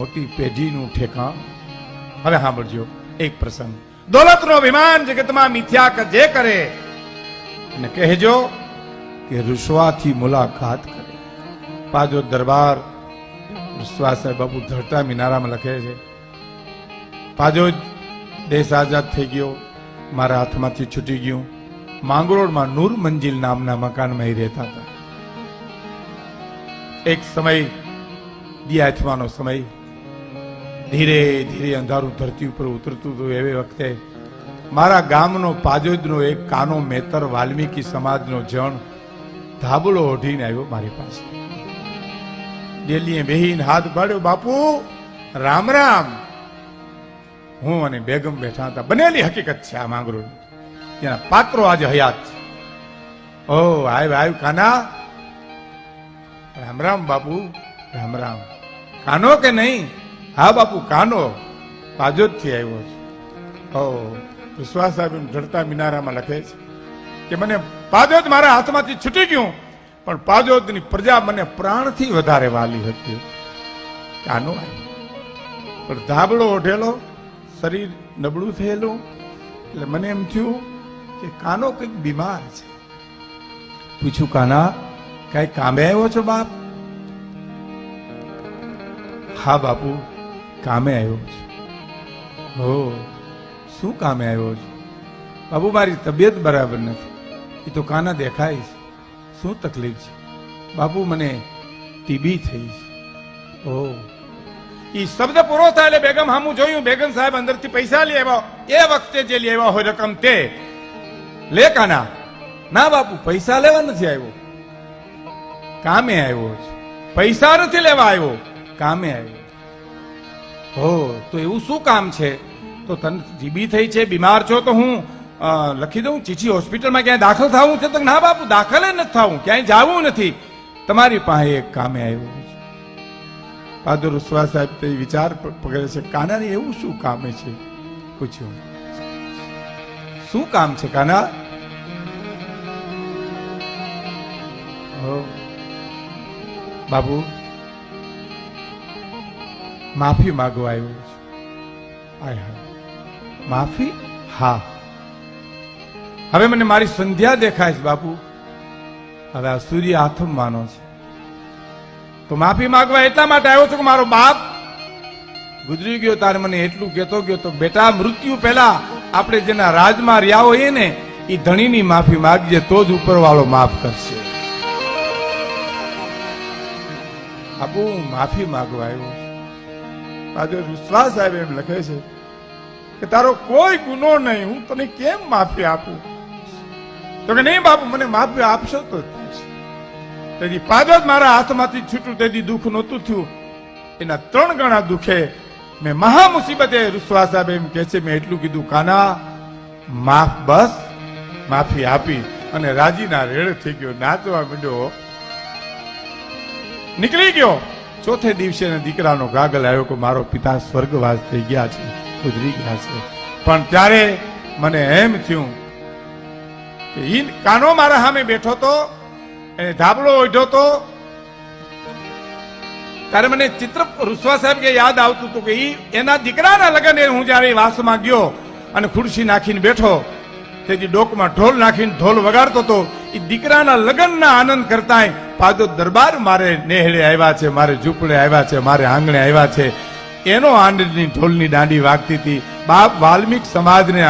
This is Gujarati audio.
મોટી પેઢીનું ઠેકાણ. હવે સાંભળજો એક પ્રસંગ. દોલતનો અભિમાન જગતમાં મિથ્યા જે કરે અને કહેજો કે રૂસવાથી મુલાકાત કરે. પાજો દરબાર રૂસવા સાહેબ બાપુ ધરતા મિનારામાં લખે છે, પાજો દેશ આઝાદ થઈ ગયો, મારા હાથમાંથી છૂટી ગયું. માંગરોળમાં નૂર મંજિલ નામના મકાનમાં એ રહેતા હતા. એક સમય દિયાથવાનો સમય, ધીરે ધીરે અંધારું ધરતી ઉપર ઉતરતું હતું. એવી વખતે મારા ગામનો પાજોદનો એક કાનો મેતર વાલ્મીકી સમાજનો જણ ધાબળો ઓઢીને આવ્યો મારી પાસે. ડેલીએ બેહીને હાથ પાડ્યો, બાપુ રામ રામ. હું અને બેગમ બેઠા હતા. બનેલી હકીકત છે આ માંગરોળ. તેના પાત્રો આજે હયાત છે. ઓ આવ કાના. રામ રામ બાપુ. રામ રામ. કાનો કે નહીં? હા બાપુ કાનો, પાજોદ થી આવ્યો છે. ઓ વિશ્વાસ સાહેબ જડતા મિનારામાં લખે છે કે મને પાજોદ મારા હાથમાંથી છૂટી ગયું, પણ પાજોદની પ્રજા મને પ્રાણથી વધારે વાલી હતી. કાનો આવ્યો, પણ ધાબળો ઓઢેલો, શરીર નબળું થયેલું. એટલે મને એમ થયું કે કાનો કંઈક બીમાર છે. પૂછ્યું, કાના કઈ કામે આવ્યો છો બાપ? હા બાપુ કામે આવ્યો છું. હો, શું કામે આવ્યો છું? બાપુ મારી તબિયત બરાબર નથી. એ તો કાના દેખાય છે. શું તકલીફ છે? બાપુ મને ટીબી થઈ છે. ઓ, એ શબ્દ પૂરો થાય એટલે બેગમ હામું જોયું. બેગમ સાહેબ અંદરથી પૈસા લઈ આવ્યા. એ વખતે જે લઈ આવ્યા હોય રકમ તે લે કાના. ના બાપુ પૈસા લેવા નથી આવ્યો, કામે આવ્યો છે. પૈસા નથી લેવા આવ્યો, કામે આવ્યો. હો, તો એવું શું કામ છે? તો તને ટીબી થઈ છે, બીમાર છો, તો હું લખી દઉં ચીઠી, હોસ્પિટલમાં ક્યાંય દાખલ થવું છે? તો ના બાપુ દાખલ નથી થવું, ક્યાંય જવું નથી, તમારી પાસે એક કામે આવ્યો છે. પાદો રૂસવા સાહેબ તે વિચાર પકડે છે, કાનાને એવું શું કામે છે? પૂછ્યું, શું કામ છે કાના? બાબુ માફી માંગવા આવ્યો છે. આય હા, માફી? હા, હવે મને મારી સંધ્યા દેખાય છે બાપુ. હવે આ સૂર્ય આથમવાનો છે, તો માફી માંગવા એટલા માટે આવ્યો છું કે મારો બાપ ગુજરી ગયો તારે મને એટલું કહેતો ગયો તો, બેટા મૃત્યુ પહેલા આપણે જેના રાજમાં રહ્યા હોઈએ ને એ ધણીની માફી માંગજે, તો જ ઉપરવાળો માફ કરશે. બાપુ માફી માંગવા આવ્યો છે. આજે વિશ્વાસ સાહેબ એમ લખે છે કે તારો કોઈ ગુનો નહીં, હું તને કેમ માફી આપું? તો કે નહીં બાપુ મને માફી આપશો તો તેથી પાછો જ મારા હાથમાંથી છૂટું તેથી દુઃખ નહોતું થયું. એના 3 ગણા દુઃખે મેં મહા મુસીબતે વિશ્વાસ સાહેબ એમ કે છે મેં એટલું કીધું, કાના માફ, બસ માફી આપી અને રાજીના રેડ થઈ ગયો, નાચવા માંડ્યો, નીકળી ગયો. ચોથે દિવસે દીકરાનો ગાગલ આવ્યો કે મારો પિતા સ્વર્ગવાસ થઈ ગયા છે, ગુજરી ગયા છે. પણ ત્યારે મને એમ થયું કે ઈ કાનો મારા સામે બેઠો તો, એને ધાબળો ઓઢ્યો તો, ત્યારે મને ચિત્ર રૂસવા સાહેબ કે યાદ આવતું હતું કે એના દીકરાના લગ્ન હું જયારે વાસમાં ગયો અને ખુરશી નાખીને બેઠો, તેથી ડોકમાં ઢોલ નાખીને ઢોલ વગાડતો હતો. એ દીકરાના લગ્નના આનંદ કરતા પાદો દરબાર મારે નેહળે આવ્યા છે, મારે ઝૂંપડે આવ્યા છે, મારે આંગણે આવ્યા છે. એનો આનંદની ઢોલની દાંડી વાગતી હતી. બાપ વાલ્મીક સમાજને